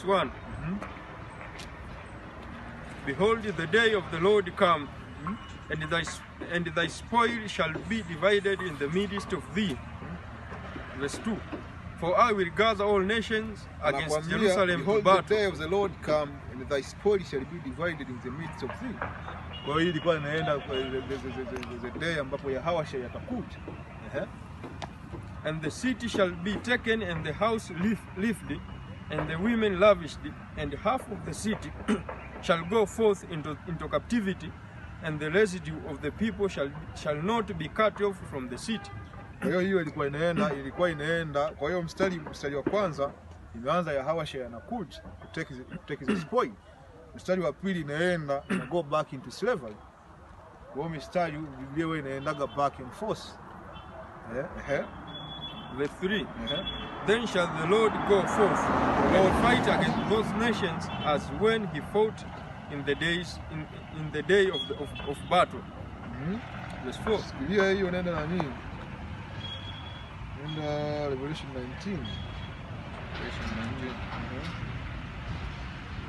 1. Behold, the day of the Lord come, and thy spoil shall be divided in the midst of thee. Verse 2. For I will gather all nations against Jerusalem to battle. The day of the Lord come, and thy spoil shall be divided in the midst of thee. Kwa hiyo ilikuwa inaenda the day ambapo Yahawasha yatakuja. And the city shall be taken, and the house lifted, and the women lavished, and half of the city shall go forth into captivity, and the residue of the people shall not be cut off from the city. Kwa hiyo ilikuwa inaenda. Kwa hiyo mstari wa kwanza imeanza Yahawasha yanakuja take the spoil. Mstari wa pili inaenda na go back into slavery. Kwa hiyo mstari Biblia wewe inaendaga back and forth. Verse 3. Then shall the Lord go forth and fight against those nations as when he fought in the day of battle. Verse 4. Biblia hiyo inaenda nani? Inaenda Revelation 19.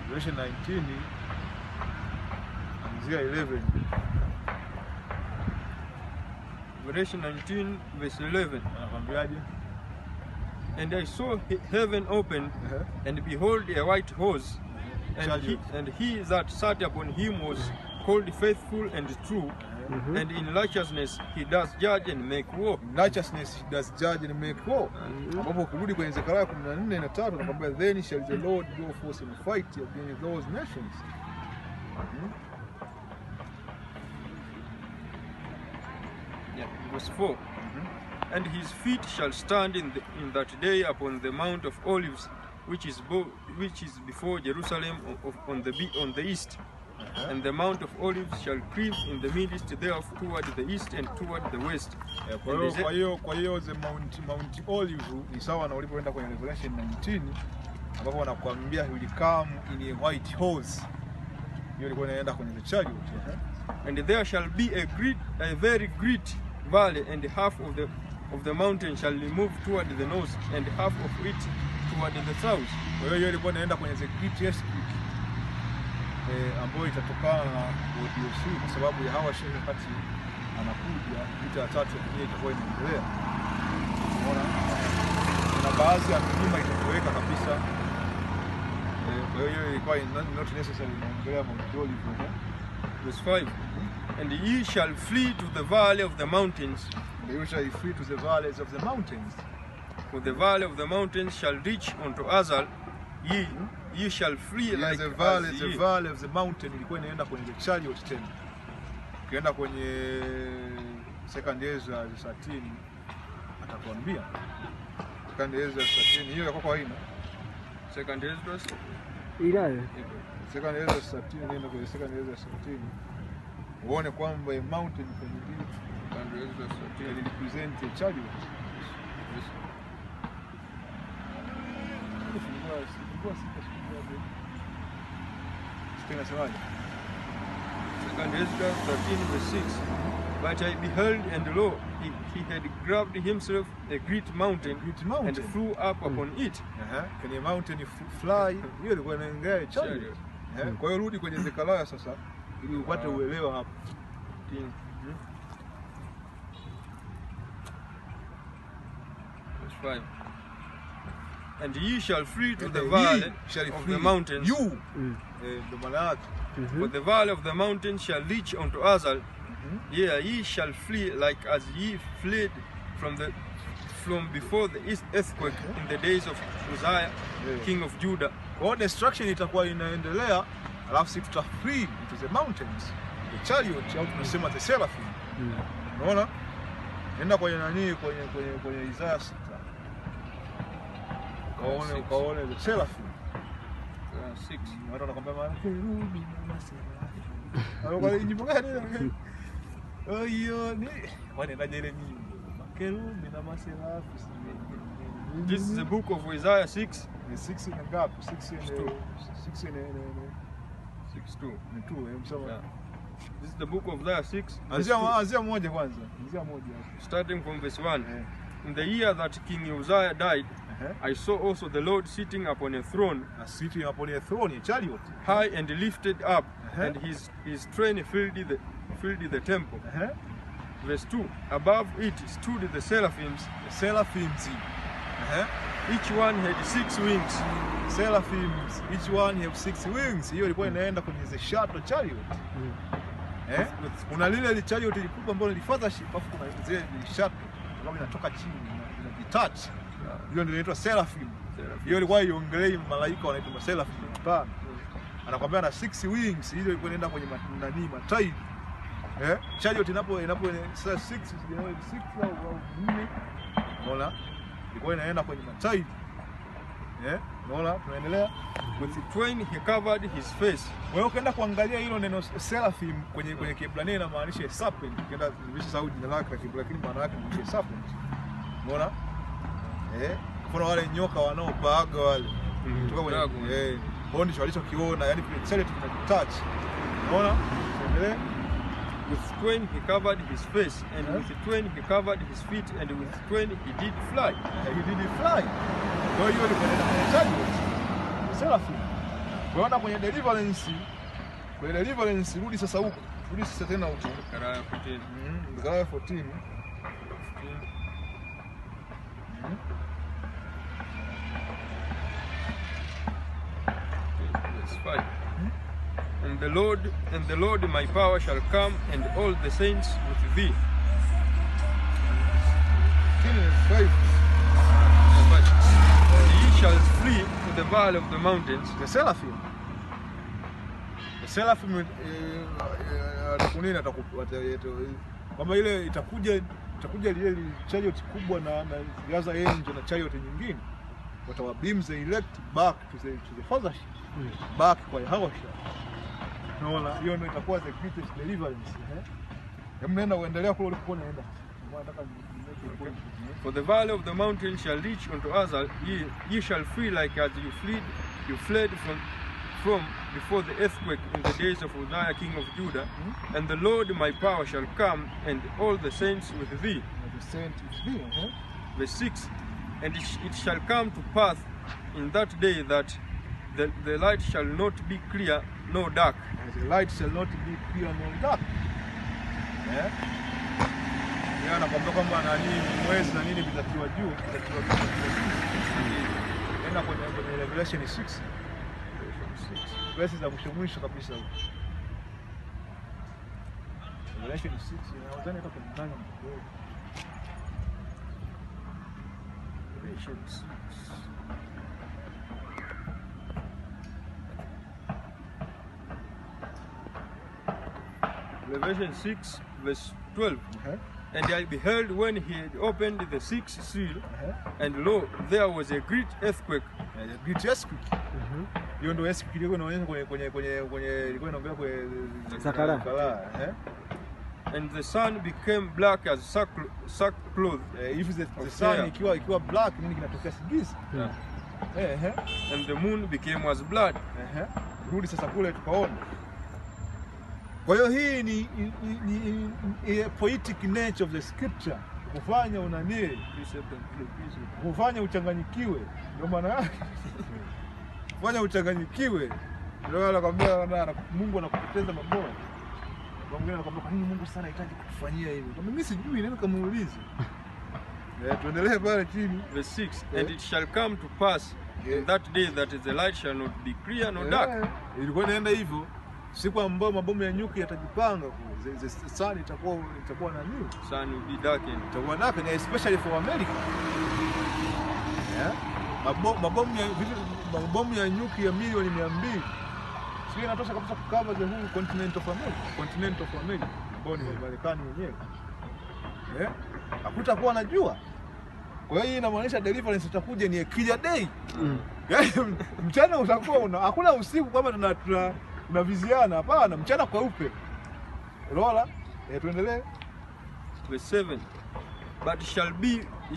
Revelation 19 anzia 11. Revelation 19 verse 11. Anakwambiaje? And I saw heaven opened, and behold a white horse, and he that sat upon him was called Faithful and True, and in righteousness he does judge and make war. In righteousness he does judge and make war. Hapo kurudi kwenye Zekariah 14:3 anakuambia then shall the Lord go forth and fight against those nations. Verse 4. And his feet shall stand in that day upon the Mount of Olives, which is before Jerusalem on the east. And the Mount of Olives shall creep in the midst thereof toward the east and toward the west. Kwa hiyo the Mount Olive ni sawa na ulipoenda kwenye Revelation 19 ambapo wanakuambia he will come in a white horse. Hiyo ilikuwa inaenda kwenye the chariot. And there shall be a very great valley, and half of the mountain shall remove toward the north, and half of it toward the south. Kwa hiyo ilikuwa inaenda kwenye the great earthquake ambayo itatokana na KUHUSU kwa sababu ya Yahawasha wakati anakuja vita ya tatu ya dunia itakuwa inaendelea. Unaona? Na baadhi ya milima itatoweka kabisa. Kwa hiyo ilikuwa not necessary inaendelea Mount Olive. Verse 5. And ye shall flee to the valley of the mountains. You shall flee to the valleys of the mountains. For the valley of the mountains shall reach unto Azal. Ye shall flee like the valley of the mountain ilikuwa inaenda kwenye the chariot tena. Ukienda kwenye second Ezra 13 atakwambia. Second Ezra 13 hiyo yako kwa ina. Second Ezra ilayo. Second Ezra 13 nenda kwenye second Ezra 13. Uone kwamba a mountain kwenye hii Second Ezra 13 represent a chariot. Second Ezra 13 verse 6. But I beheld, and lo, he had grabbed himself a great mountain and flew up upon it. Can a mountain fly? Hiyo ilikuwa inaongea chariot. Kwa hiyo rudi kwenye Zekariah sasa ili upate uelewa hapo. Verse 5. And ye shall flee to the valley of the mountains. For the valley of the mountains shall reach unto Azal. Yea, ye shall flee like as ye fled from before the earthquake in the days of Uzziah, king of Judah. All destruction itakuwa inaendelea, alafu sisi tuta flee into the mountains. The chariot au tunasema the seraphim. Unaona? Nenda kwenye nani kwenye Isaiah 6. Kaone the seraphim. 6. Watu wanakwambia maana kerubi na maseraphim. Hapo kwa nyimbo gani? Oyo ni wanaendaje ile nyimbo? Kerubi na maseraphim. This is the book of Isaiah 6. Ni 6 na ngapi? 6 ni 2. This is the book of Isaiah 6. Anzia moja kwanza. Anzia moja. Starting from verse 1. In the year that King Uzziah died, I saw also the Lord sitting upon a throne, sitting upon a throne, a chariot, high and lifted up, and his train filled the temple. Verse 2, above it stood the seraphims. Each one had 6 wings. Seraphims, each one have 6 wings. Hiyo ilikuwa inaenda kwenye the shuttle chariot. Kuna lile chariot likubwa ambalo lilifuata ship, afu kuna zile shuttle ambayo inatoka chini ina detach. Hiyo ndio inaitwa seraphim. Hiyo ilikuwa iongelei malaika wanaitwa seraphim. Hapana. Anakuambia na 6 wings. Hiyo ilikuwa inaenda kwenye matai. Chariot inapo 6 au 4. Unaona? Ilikuwa inaenda kwenye matai. Unaona? Tunaendelea. With twain he covered his face. Wewe ukaenda kuangalia hilo neno seraphim kwenye Kiebrania inamaanisha serpent. Ukienda kuvisha sauti jina lake la Kiebrania lakini maana yake ni serpent. Unaona? Kuna wale nyoka wanaopaaga wale. Kutoka kwenye wao ndicho walichokiona, yani chariot kinatouch. Unaona? Tuendelee. With twain he covered his face, and with twain he covered his feet, and with twain he did fly. Kwa hiyo ni kwenye chariot. Seraphim. Unaona kwenye deliverance. Kwenye deliverance rudi sasa huko. Rudi sasa tena huko. Zekariah 14. Zekariah 14. Verse 5. And the Lord my power shall come, and all the saints with thee. 5. And ye shall flee to the valley of the mountains. The seraphim. The seraphim atakunena kwamba ile itakuja lile chariot kubwa na gaza angel na chariot nyingine. Watawabeam the elect back to the father ship. Back kwa Yahweh. Unaona, hiyo ndio itakuwa the greatest deliverance. Mnaenda kuendelea kule ulikokuwa unaenda. For the valley of the mountain shall reach unto us, ye shall flee like as you fled from before the earthquake in the days of Uzziah king of Judah. And the Lord my power shall come, and all the saints with thee. Verse 6. And it shall come to pass in that day that the light shall not be clear nor dark. The light shall not be clear nor dark. Anakwambia kwamba mwezi na nini vitatiwa juu, Enda kwenye Revelation 6. Verses za mwisho kabisa huko. Revelation 6 inaanza hata kwa ndani kidogo. Revelation 6. Revelation 6 verse 12. And I beheld when he had opened the 6th seal, and lo, there was a great earthquake. A great earthquake. Hiyo ndio earthquake ile inaonyesha kwenye ilikuwa inaongea kwa Zekariah. And the sun became black as sackcloth. If the sun ikiwa black nini kinatokea sigizi? And the moon became as blood. Rudi sasa kule tukaona. Kwa hiyo hii ni poetic nature of the scripture. Kufanya unanie, kufanya uchanganyikiwe. Ndio maana yake. Kufanya uchanganyikiwe. Ndio anakuambia Mungu anakupoteza maboya. Mwingine anakuambia kwa nini Mungu sana anahitaji kutufanyia hivi? Kama mimi sijui neno kamuulize. Tuendelee pale chini. Verse 6. And it shall come to pass in that day that the light shall not be clear nor dark. Ilikuwa inaenda hivyo. Siku ambayo mabomu ya nyuki yatajipanga kule, the sun itakuwa na nini? Sun will be darkened. Itakuwa darkened, especially for America. Mabomu ya nyuki ya milioni 200. Sio inatosha kabisa kukava the whole continent of America. Ambao ni Marekani wenyewe. Hakutakuwa na jua. Kwa hiyo inamaanisha deliverance itakuja ni a clear day. Yaani mchana utakuwa hakuna usiku kama tunaviziana, hapana, mchana kweupe. Unaona? Tuendelee. Verse 7. But it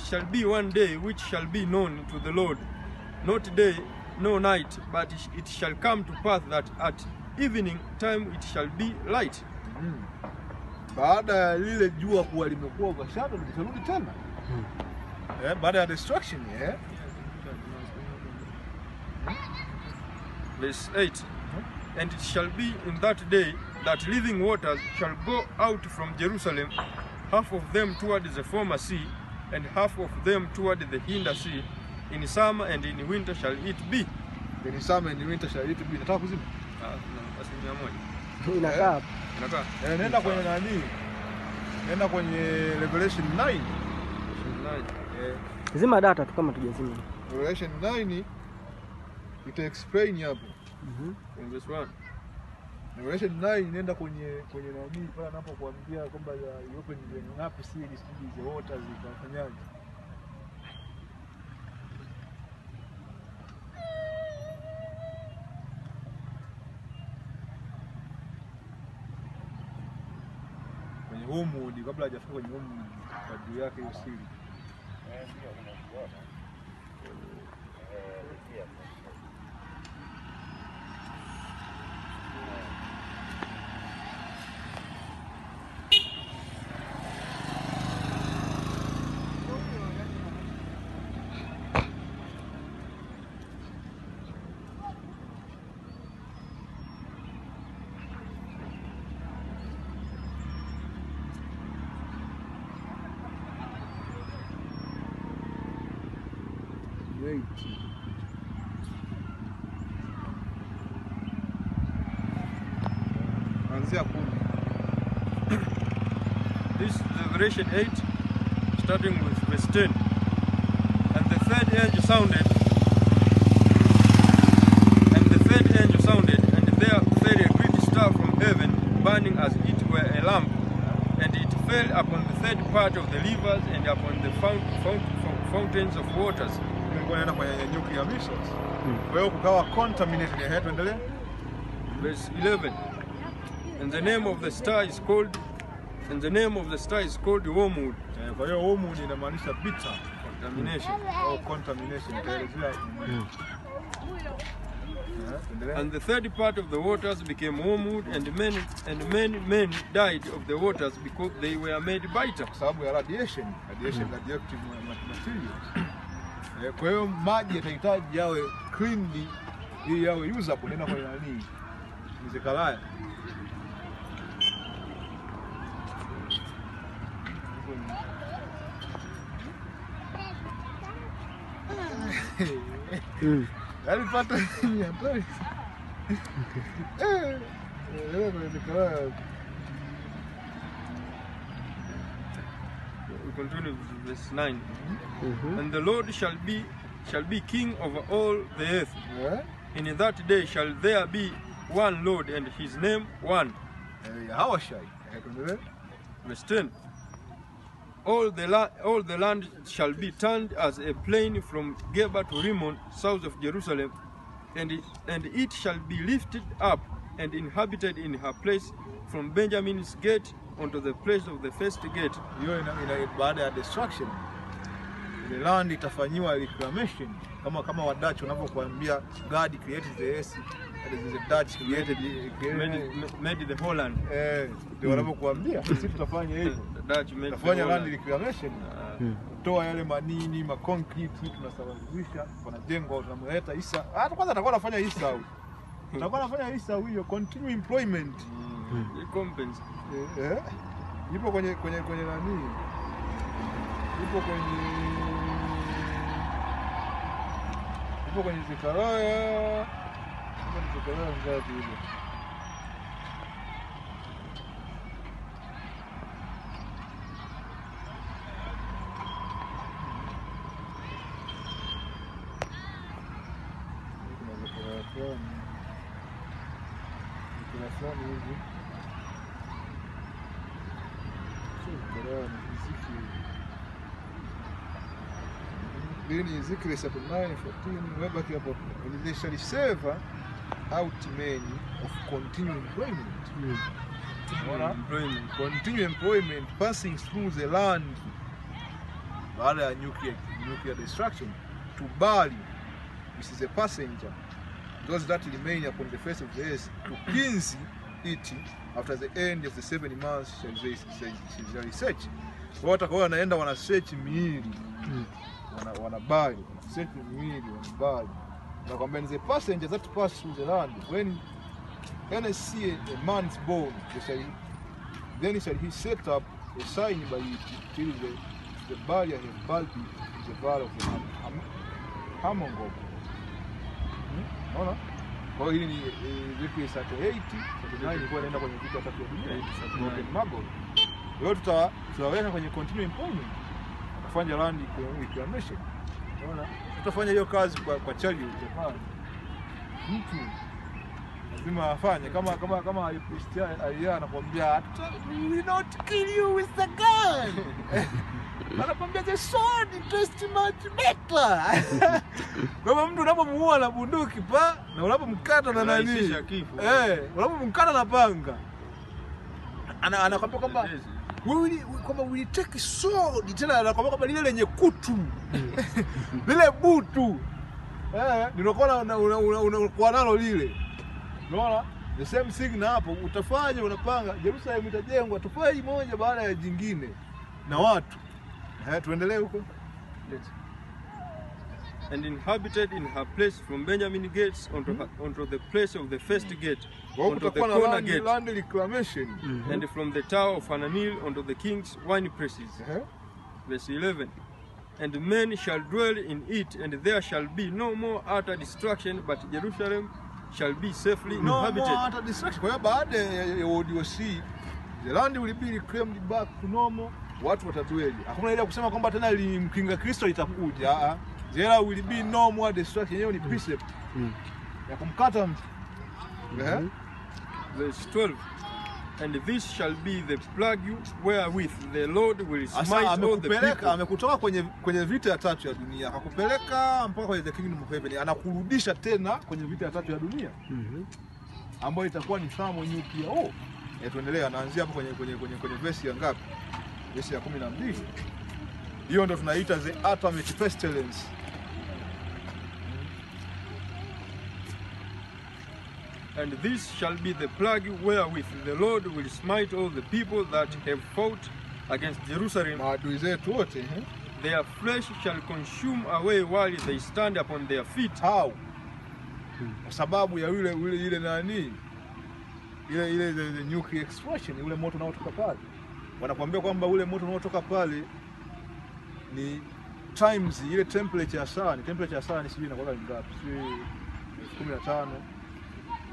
shall be one day which shall be known to the Lord, not day nor night, but it shall come to pass that at evening time it shall be light. Baada ya lile jua kuwa limekuwa overshadowed litarudi tena. Baada ya destruction, Verse 8. And it shall be in that day that living waters shall go out from Jerusalem, half of them toward the former sea, and half of them toward the hinder sea. In summer and in winter shall it be. In summer and in winter shall it be. Nataka kuzima? Asilimia moja. Inakaa. Inakaa. Nenda kwenye nani? Nenda kwenye Revelation 9. Zima data tu kama tujazima. Revelation 9 ita explain hapo. In verse 1. Revelation 9 nenda kwenye nani pale anapokuambia kwamba European Union series the waters zikafanyaje. Kwenye Homewood kabla hajafika kwenye Homewood kwa juu yake hiyo siri. This is Revelation 8, starting with verse 10. And the third angel sounded, and there fell a great star from heaven, burning as it were a lamp, and it fell upon the third part of the rivers and upon the fountains of waters. Nuclear missiles. Kwa hiyo kukawa contaminated. Tuendelee. Verse 11. And the name of the star is called Wormwood. Kwa hiyo wormwood inamaanisha bitter Contamination. or contamination. And the third part of the waters became wormwood, and many men died of the waters because they were made bitter. Sababu ya radiation radioactive materials. Kwa hiyo maji yatahitaji yawe cleanly ili yawe usable. Nenda kwa nani? Zekariah. Alipata nini hapa? We continue with verse 9. And the Lord shall be king over all the earth. In that day shall there be one Lord, and his name one. Verse 10. All the land shall be turned as a plain from Geba to Rimmon, south of Jerusalem, and it shall be lifted up and inhabited in her place from Benjamin's gate unto the place of the first gate. Hiyo baada ya destruction the land itafanyiwa reclamation kama wa Dutch wanavyokuambia God created the earth, and the Dutch made the whole land. Ndio wanavyokuambia sisi tutafanya hivyo. Dutch made tutafanya land reclamation. Toa yale manini ma concrete tunasawazisha tunajengwa tunamleta Isa. Kwanza atakuwa anafanya Isa au atakuwa anafanya Isa hiyo continue employment. Recompense. Ipo kwenye nani? Ipo kwenye Zekariah. Zekariah ngapi hiyo? Ezekiel chapter 9:14, webaki hapo. They shall serve out men of continued employment. Continued employment passing through the land. Baada ya nuclear destruction to Bali, which is a passenger, those that remain upon the face of the earth, to cleanse it after the end of the 7 months shall research. Watakuwa wanaenda wana search miili. Wanabali, search miili wanabali. nakwambia the passenger that pass through the land when I see a man's bone, then shall he set up a sign by it till the barrier has built in the valley of the Hamongog. Unaona? Kwa hiyo hii ni vipi 38 ilikuwa inaenda kwenye vita tatu ya dunia. Magog. Leo tutaweka kwenye continuing employment. Kufanya land reclamation. Unaona? Tutafanya hiyo kazi kwa chariot hapana. Mtu lazima afanye kama Aliyah anakuambia we will not kill you with the gun. Anakuambia the sword is much better. Kama mtu unapomuua na bunduki na unapomkata na nani? Unapomkata na panga. Anakuambia kwamba we will take a sword, tena anakuambia kwamba lile lenye kutu. Lile butu. Unakuwa nalo lile. Unaona? The same thing na hapo utafanya unapanga Jerusalem itajengwa tofali moja baada ya jingine na watu. Tuendelee huko. And inhabited in her place from Benjamin gates onto the place of the first gate, onto the corner gate, land reclamation. And from the tower of Hananel onto the king's wine presses. Verse 11. And men shall dwell in it, and there shall be no more utter destruction, but Jerusalem shall be safely inhabited. No more utter destruction. Kwa hiyo baada ya ODOC, the land will be reclaimed back to normal. Watu watatueje? Hakuna ile kusema kwamba tena limkinga Kristo itakuja. There will be no more destruction. Hiyo ni precept ya kumkata mtu. Verse 12. And this shall be the plague wherewith the Lord will smite all the people. Amekutoka kwenye vita ya tatu ya dunia, akakupeleka mpaka kwenye the kingdom of heaven, anakurudisha tena kwenye vita ya tatu ya dunia ambayo itakuwa ni thermonuclear. Tuendelee, anaanzia hapo kwenye verse ya ngapi? Verse ya 12. Hiyo ndio tunaita the atomic pestilence. And this shall be the plague wherewith the Lord will smite all the people that have fought against Jerusalem. Maadui zetu wote. Their flesh shall consume away while they stand upon their feet. How? Kwa sababu ya ile nani? Ile the nuclear explosion, ule moto unaotoka pale. Wanakuambia kwamba ule moto unaotoka pale ni times ile temperature ya sun, sijui inakuwa ngapi? Sijui 15.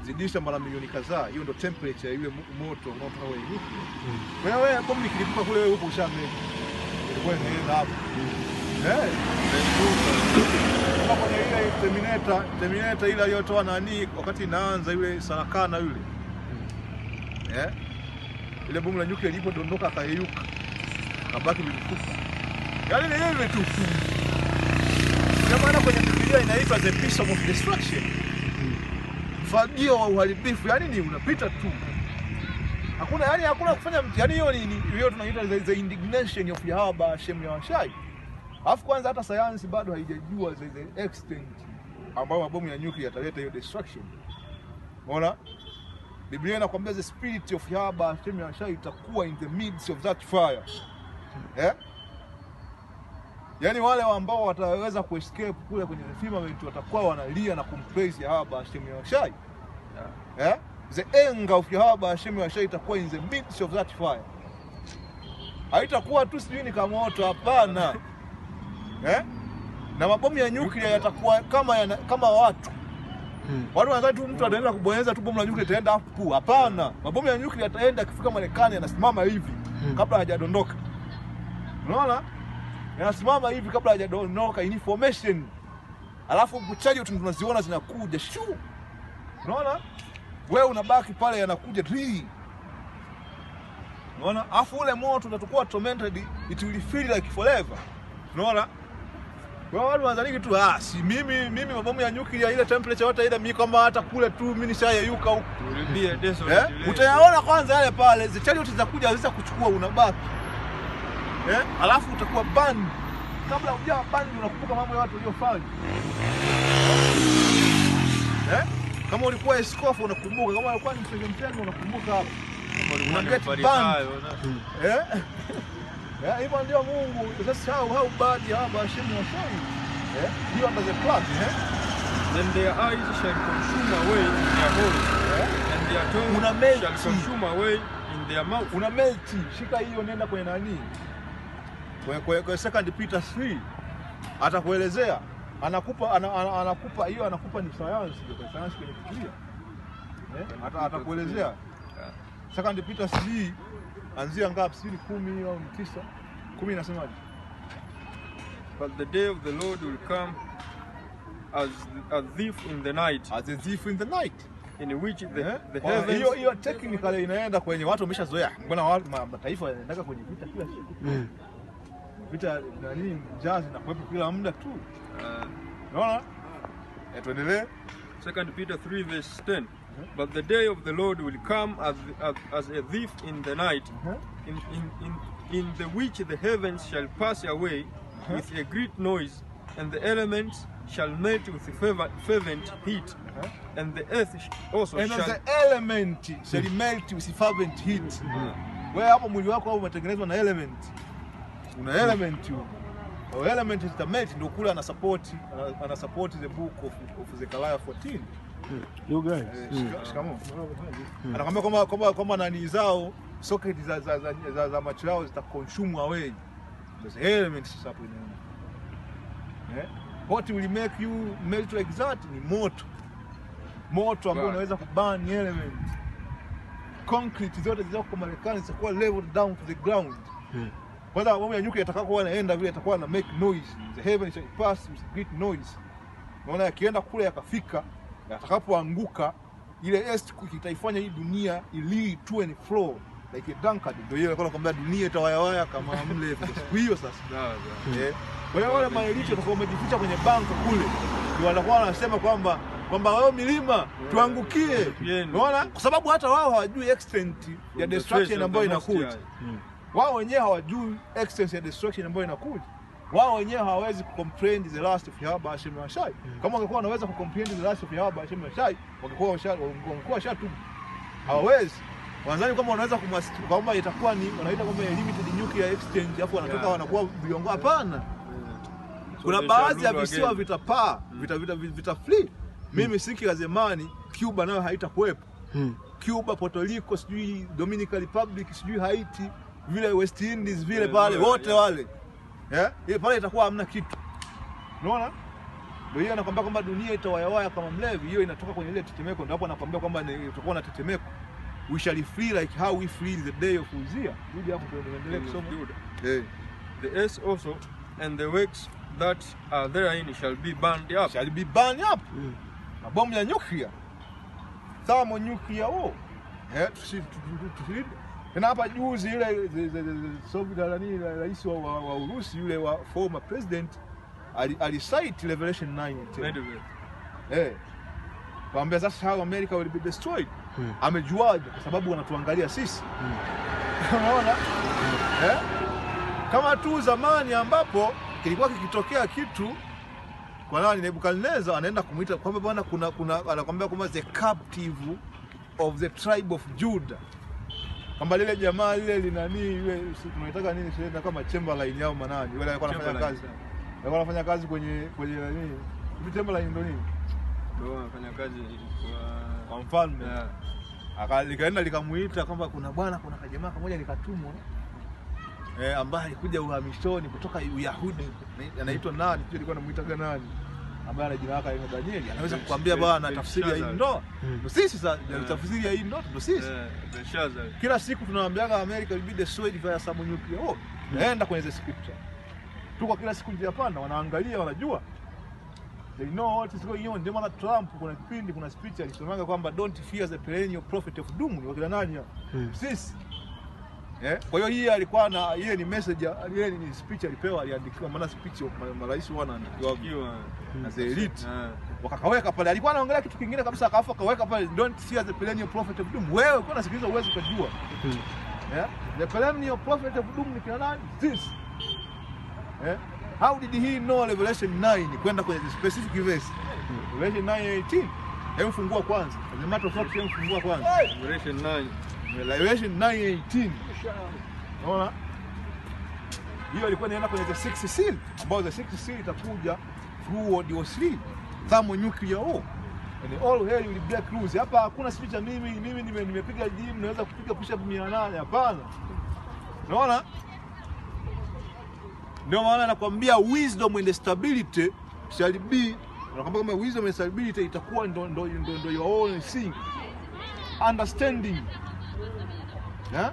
Zidisha mara milioni kadhaa, hiyo ndio temperature ile moto unaotoka kwenye nuclear. Wewe bomu ikilipuka kule wewe huko ushameka. Ilikuwa inaenda hapo. Kama kwenye ile Terminator ile aliyotoa nani wakati inaanza yule sarakana yule. Ile bomu la nuclear ilipodondoka akayeyuka. Kabaki mikufa. Yaani ni ile tu. Kwa maana kwenye Biblia inaitwa the piece of destruction. Fagio wa uharibifu, yani ni unapita tu. Hakuna kufanya yani hiyo tunaita the indignation of Yahweh Hashem Yahweh. Alafu kwanza hata sayansi bado haijajua the extent ambao mabomu ya nuclear yataleta hiyo destruction. Unaona? Biblia inakwambia the spirit of Yahweh Hashem Yahweh itakuwa in the midst of that fire. Yani wale ambao wataweza kuescape kule kwenye firmament watakuwa wanalia na kumpraise Yahweh Hashem Yahweh. The anger of Yahweh Hashem Yahweh itakuwa in the midst of that fire. Haitakuwa tu sijui ni kama moto, hapana. Na mabomu ya nuclear yatakuwa kama watu. Watu wanadhani tu mtu ataenda kubonyeza tu bomu la nuclear itaenda hapo. Hapana. Mabomu ya nuclear yataenda kifika Marekani yanasimama hivi kabla hajadondoka. Unaona? Yanasimama hivi kabla hajadondoka in formation. Alafu buchaji tunaziona zinakuja. Unaona? Wewe unabaki pale yanakuja 3. Unaona? Afu ule moto utakuwa tormented, it will feel like forever. Unaona? Kwa watu wanadhani tu si mimi mabomu ya nuclear ile temperature yote ile mimi kama hata kule tu mimi nishayeyuka huko. Utayaona kwanza yale pale, zichali yote zitakuja zisa kuchukua unabaki. Alafu utakuwa banned. Kabla hujawa banned unakumbuka mambo ya watu waliofanya. Kama ulikuwa escort unakumbuka, kama ulikuwa ni msengemtego unakumbuka hapo. Unaget banned. Hivyo ndio Mungu. That's how bad Yahweh Hashem was saying. You under the plot, Then their eyes shall consume away in their holes, and their tongue shall consume away in their mouth. Una melti. Shika hiyo, nenda kwenye nani? Kwa 2 Peter 3 atakuelezea, anakupa hiyo, anakupa ni sayansi, kwa sayansi kwenye Biblia. Atakuelezea 2 Peter 3 anzia ngapi? 10 au 9? 10 inasemaje? But the day of the Lord will come as a thief in the night. As a thief in the night. In which the heavens... Hiyo technically inaenda kwenye watu wameshazoea. Mbona mataifa yanaenda kwenye vita kila siku? Vita nani, jazz na kuwepo kila muda tu. Unaona? Tuendelee. 2 Peter 3 verse 10. But the day of the Lord will come as a thief in the night, in the which the heavens shall pass away with a great noise, and the elements shall melt with fervent heat, and the earth also and shall... the element shall melt with fervent heat. Wewe hapo mwili wako hapo umetengenezwa na element. Una element you. Our element is the melt, ndio kula ana support the book of Zekariah 14. You guys. Shikamo. Anakuambia kwamba nani zao socket za macho yao zita consume away. The elements hapo inaenda. What will make you melt like that? Ni moto ambao unaweza kuburn element. Concrete zote zilizo kwa Marekani zitakuwa leveled down to the ground. Kwanza mambo ya nyuklia yatakapokuwa yanaenda vile yatakuwa na make noise. The heaven shall pass with great noise. Unaona yakienda kule yakafika, yatakapoanguka ile earthquake itaifanya hii dunia ili to and fro like a drunkard. Ndio hiyo nakwambia dunia itawayawaya kama mle siku hiyo sasa. Kwa hiyo wale maelito watakuwa wamejificha kwenye banko kule. Ndio watakuwa wanasema kwamba wao milima tuangukie. Unaona? Kwa sababu hata wao hawajui extent ya destruction ambayo inakuja. Wao wenyewe hawajui extent ya destruction ambayo inakuja. Wao wenyewe hawawezi kucomprehend the last of Yahweh Hashem Yashai. Kama wangekuwa wanaweza kucomprehend the last of Yahweh Hashem Yashai, wangekuwa shatu. Hawawezi. Wanadhani kama wanaweza kumwasikia kwamba itakuwa ni wanaita kwamba limited nuclear exchange, hapo wanatoka wanakuwa viongo. Hapana. Kuna baadhi ya visiwa vitapaa, vita free. Mimi siki ya zamani Cuba nayo haitakuwepo. Cuba, Puerto Rico, sijui Dominican Republic, sijui Haiti, vile West Indies, vile pale wote wale. Ile pale itakuwa hamna kitu. Unaona? Ndio hiyo anakuambia kwamba dunia itawayawaya kama mlevi. Hiyo inatoka kwenye ile tetemeko. Ndio hapo anakuambia kwamba itakuwa na tetemeko. We shall free like how we free the day of Uzziah. Rudi hapo tuendelee kusoma. The earth also and the works that are therein shall be burned up. Shall be burned up. Mabomu ya nuclear. Thermo nuclear wao. Tena hapa juzi ile Soviet rais wa Urusi yule wa former president alicite Revelation 9:10. Kwamba that's how America will be destroyed. Amejuaje? Kwa sababu wanatuangalia sisi. Unaona? Kama tu zamani ambapo kilikuwa kikitokea kitu kwa nani Nebukadnezar anaenda kumuita kwamba bwana kuna anakuambia kwamba the captive of the tribe of Judah. Kwamba lile jamaa lile linani yule tunaitaka nini shida kama Chamberlain yao manani wale walikuwa wanafanya kazi. Walikuwa wanafanya kazi kwenye nini? Hivi Chamberlain ndio nini? Ndio wanafanya kazi kwa mfalme. Likaenda likamuita kwamba kuna bwana kuna kajamaa kamoja likatumwa ambaye alikuja uhamishoni kutoka Uyahudi anaitwa nani? Sio alikuwa anamuita nani? Ambaye ana jina lake ni Danieli. Anaweza kukuambia bwana tafsiri ya hii ndoto. Ndio sisi sasa tafsiri ya hii ndoto ndio sisi. Kila siku tunawaambiaga America will be destroyed via some nuclear. Naenda kwenye the scripture. Tuko kila siku njia panda wanaangalia wanajua. They know what is going on. Ndio maana Trump kuna kipindi kuna speech alisemaga kwamba don't fear the perennial prophet of doom. Ni wakila nani? Sisi. Kwa hiyo hii alikuwa na ile ni message, ile ni speech alipewa, aliandikiwa maana speech marais wanaandikiwa na the elite. Wakakaweka pale. Alikuwa anaongelea kitu kingine kabisa akafa kaweka pale don't fear the perennial prophet of doom. Wewe uko unasikiliza uwezo kujua. The perennial prophet of doom ni kina nani? This. How did he know Revelation 9 kwenda kwenye specific verse? Revelation 9:18. Hebu fungua kwanza. Ni matter of fact hebu fungua kwanza. Revelation 9:18. Unaona? Hiyo ilikuwa inaenda kwenye the sixth seal. About the sixth seal itakuja through audio seal. thermonuclear war. And all hell will break loose. Hapa hakuna speech ya mimi nimepiga gym naweza kupiga push up 800, hapana. Unaona? Ndio maana nakwambia wisdom and stability shall be, nakwambia kama wisdom and stability itakuwa ndo your own thing. Understanding. Yeah?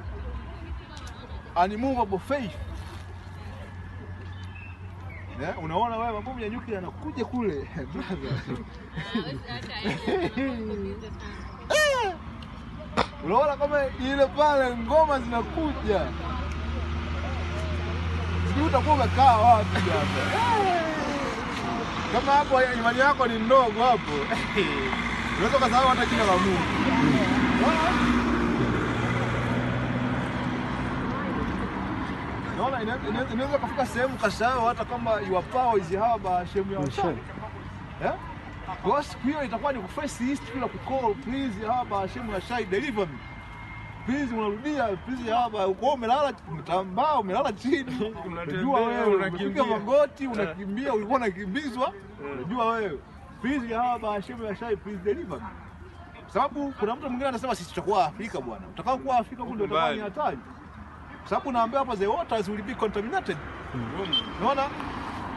Unmovable faith. Yeah, unaona wewe mabomu ya nyuklia yanakuja kule. Unaona kama ile pale ngoma zinakuja. Sijui utakuwa umekaa wapi hapa. Kama hapo imani yako ni ndogo hapo. Unaweza kusahau hata jina la Mungu. Naona inaweza kufika sehemu kasahau hata kama your power is haba shemu ya shai. Kwa siku hiyo itakuwa ni kuface history na kucall please haba shemu ya shai deliver me. Please unarudia please haba uko umelala mtambao umelala chini. Unajua wewe unakimbia magoti unakimbia ulikuwa unakimbizwa. Unajua wewe please haba shemu ya shai please deliver me. Sababu kuna mtu mwingine anasema sisi tutakuwa Afrika bwana. Utakao kuwa Afrika ndio utakuwa ni hatari. Sababu naambia hapa the waters will be contaminated. Unaona?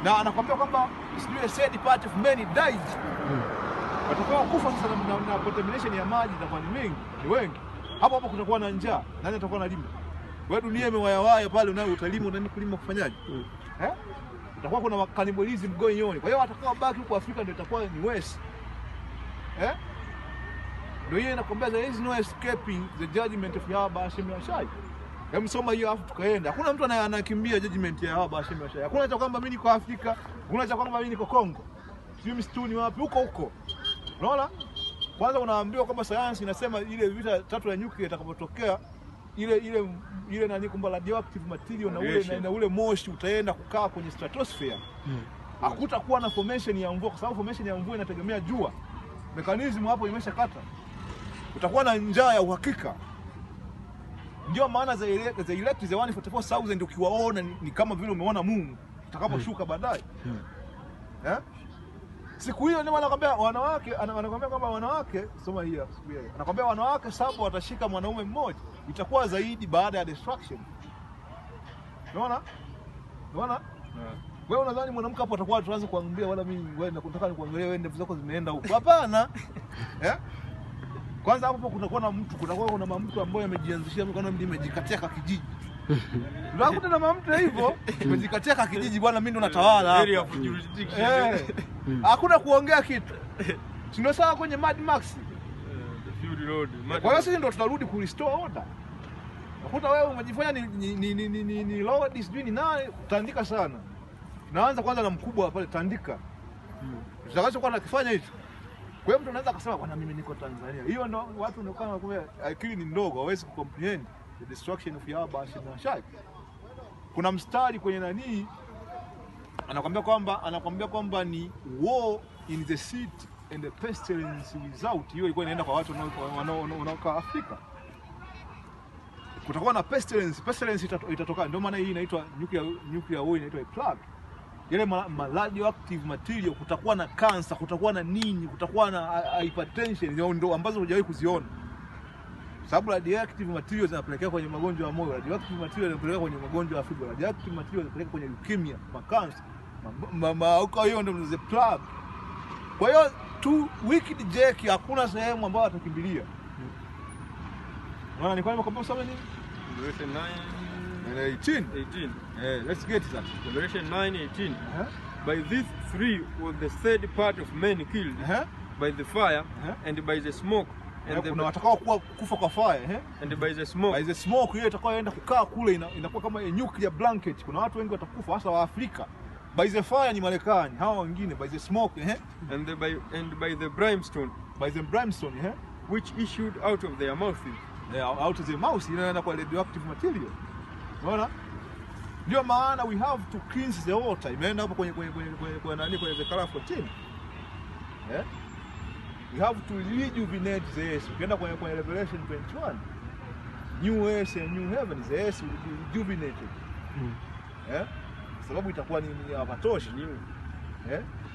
Na anakuambia kwamba sijui said part of many died. Watakuwa kufa sasa na contamination ya maji itakuwa ni wengi. Hapo kutakuwa na njaa. Nani atakuwa analima? Wewe dunia imewayawaya pale unayo utalima unani kulima kufanyaje? Utakuwa kuna cannibalism going on. Kwa hiyo watakao baki huko Afrika ndio itakuwa ni worse. Ndio yeye anakuambia there is no escaping the judgment of Yahweh Hashem Yashai. Soma hiyo afu tukaenda. Hakuna mtu anakimbia judgment ya Yahweh Hashem Yashai. Hakuna cha kwamba mimi niko Afrika, hakuna cha kwamba mimi niko Kongo. Sio msituni wapi huko. Unaona? Kwanza unaambiwa kwamba sayansi inasema ile vita tatu ya nyuklia itakapotokea ile nani kwamba radioactive material na ule moshi utaenda kukaa kwenye stratosphere. Hakutakuwa na formation ya mvua kwa sababu formation ya mvua inategemea jua. Mechanism hapo imeshakata. Utakuwa na njaa ya uhakika. Ndio maana za elect the 144,000 ukiwaona ni kama vile umeona Mungu utakaposhuka baadaye. Siku hiyo ndio anakuambia wanawake anakuambia kwamba wanawake soma hii siku hiyo. Anakuambia wanawake 7 watashika mwanaume mmoja. Itakuwa zaidi baada ya destruction. Unaona? Wewe unadhani mwanamke hapo atakuwa tuanze kuangalia wala mimi wewe nataka nikuangalie wewe ndevu zako zimeenda huko. Hapana. Kwanza hapo kutakuwa na mtu ambaye amejianzishia mkono mimi nimejikatia kwa kijiji. Unakuta na mtu hivyo umejikatia kwa kijiji bwana mimi ndo natawala hapa. Area of jurisdiction. Hakuna kuongea kitu. Sio sawa kwenye Mad Max. The Fury Road. Kwa hiyo sisi ndo tunarudi ku restore order. Unakuta wewe umejifanya ni lord sijui ni naye utaandika sana. Naanza kwanza na mkubwa pale tandika. Tutakacho kwa nakifanya hicho. Kwa hiyo mtu anaweza kusema bwana mimi niko Tanzania. Hiyo ndo watu ndio kama akili ni ndogo hawezi kucomprehend the destruction of Yahweh Hashem Yashai. Kuna mstari kwenye nani anakuambia kwamba ni war in the city and the pestilence without. Hiyo ilikuwa inaenda kwa watu wanaokaa Afrika. Kutakuwa na pestilence itatoka. Ndio maana hii inaitwa nuclear war inaitwa plague. Yale radioactive material kutakuwa na cancer, kutakuwa na nini, kutakuwa na hypertension ndio ambazo hujawahi kuziona. Sababu radioactive material zinapelekea kwenye magonjwa ya moyo, radioactive material zinapelekea kwenye magonjwa ya figo, radioactive material zinapelekea kwenye leukemia, cancer. Huko hiyo ndio the plague. Kwa hiyo tu wicked Jack hakuna sehemu ambayo atakimbilia. Unaona ni kwa nini nakwambia usome nini? Revelation 9:18. Let's get that. Revelation 9:18. By these three was the third part of men killed by the fire and by the smoke. And kuna watakao kufa kwa fire, and by the smoke. By the smoke hiyo itakayoenda kukaa kule inakuwa kama a nuclear blanket. Kuna watu wengi watakufa hasa wa Afrika. By the fire ni Marekani, hao wengine by the smoke, and by the brimstone. By the brimstone, which issued out of their mouths. Out of their mouths inaenda kwa radioactive material. Unaona? Ndio maana we have to cleanse the water. Imeenda hapo kwenye Zekariah 14. We have to rejuvenate the earth. Ukienda kwenye Revelation 21. New earth and new heaven, the earth will be rejuvenated. Sababu itakuwa ni hapatoshi.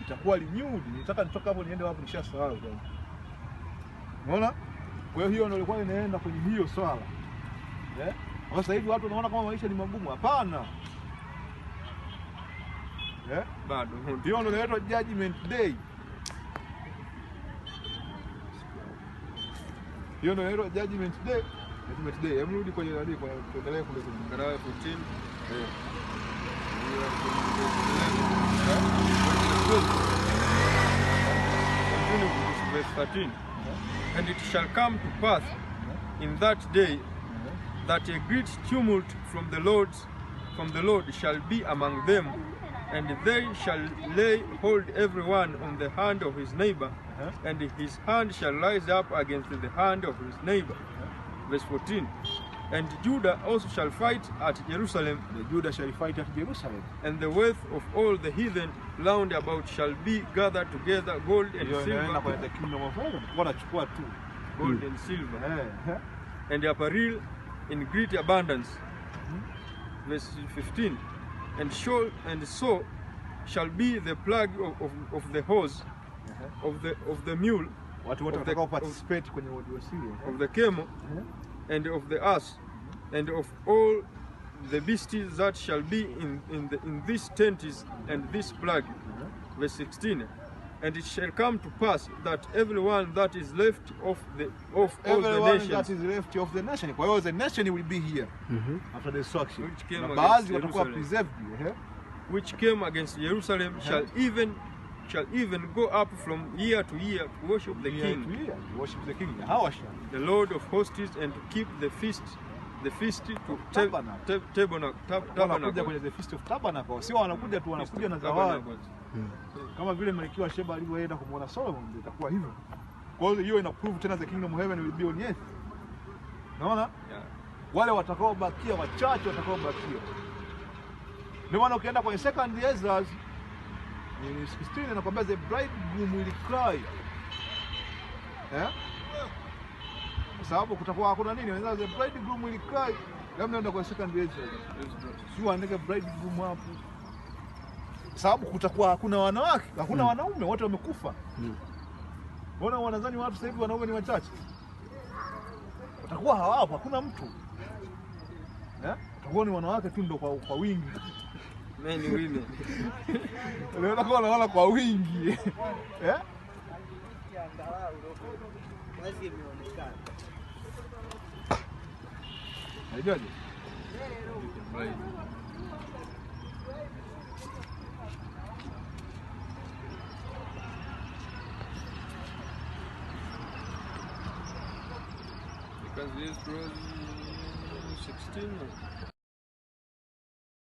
itakuwa renewed. Nitaka nitoka hapo niende wapi, nishasahau. Unaona? Kwa hiyo ndio ilikuwa inaenda kwenye hiyo swala. Sasa hivi watu wanaona kama maisha ni magumu. Hapana. Bado. Hiyo ndio inaitwa judgment day. Hiyo ndio inaitwa judgment day. Judgment day. Hebu rudi kwenye nani, kwa kuendelea kule kwenye Zekariah 14. Verse 13. And it shall come to pass in that day that a great tumult from the Lord shall be among them, and they shall lay hold everyone on the hand of his neighbor, and his hand shall rise up against the hand of his neighbor. Verse 14. And Judah also shall fight at Jerusalem. Judah shall fight at Jerusalem. And the wealth of all the heathen round about shall be gathered together, gold and silver. Gold and silver. And apparel in great abundance. Verse 15. And so shall be the plague of the horse, of the mule, of the camel, and of the ass, and of all the beasts that shall be in these tents and this plague. Verse 16. And it shall come to pass that everyone that is left of all the nations, that is left of the nation. Kwa hiyo the nation will be here after the destruction. Which came Na against baadhi watakuwa Jerusalem. preserved. Which came against Jerusalem shall even go up from year to year to worship the King, Worship the King. the Lord of hosts, and to keep the feast to tabernacle. Wanakuja kwenye the feast of tabernacle. Sio wanakuja tu, wanakuja na zawadi. Kama vile Malkia wa Sheba alivyoenda kumwona Solomon, ndio itakuwa hivyo. Kwa hiyo hiyo ina prove tena the kingdom of heaven will be on earth. Unaona? Wale watakaobakia, wachache watakaobakia. Ndio maana ukienda kwenye second Ezra 16 anakuambia the bridegroom will cry. Kwa sababu kutakuwa hakuna nini, wanasema the bridegroom will cry. Labda nenda kwa second Ezra. Sio andike bridegroom hapo. Sababu kutakuwa hakuna wanawake, hakuna wanaume, wote wamekufa. Mbona wanadhani watu sasa hivi wanaume ni wachache? Watakuwa hawapo, hakuna mtu. Watakuwa ni wanawake tu ndio kwa wingi. Men women. Leo nakuwa naona kwa wingi. Haijaje? Because this was 16.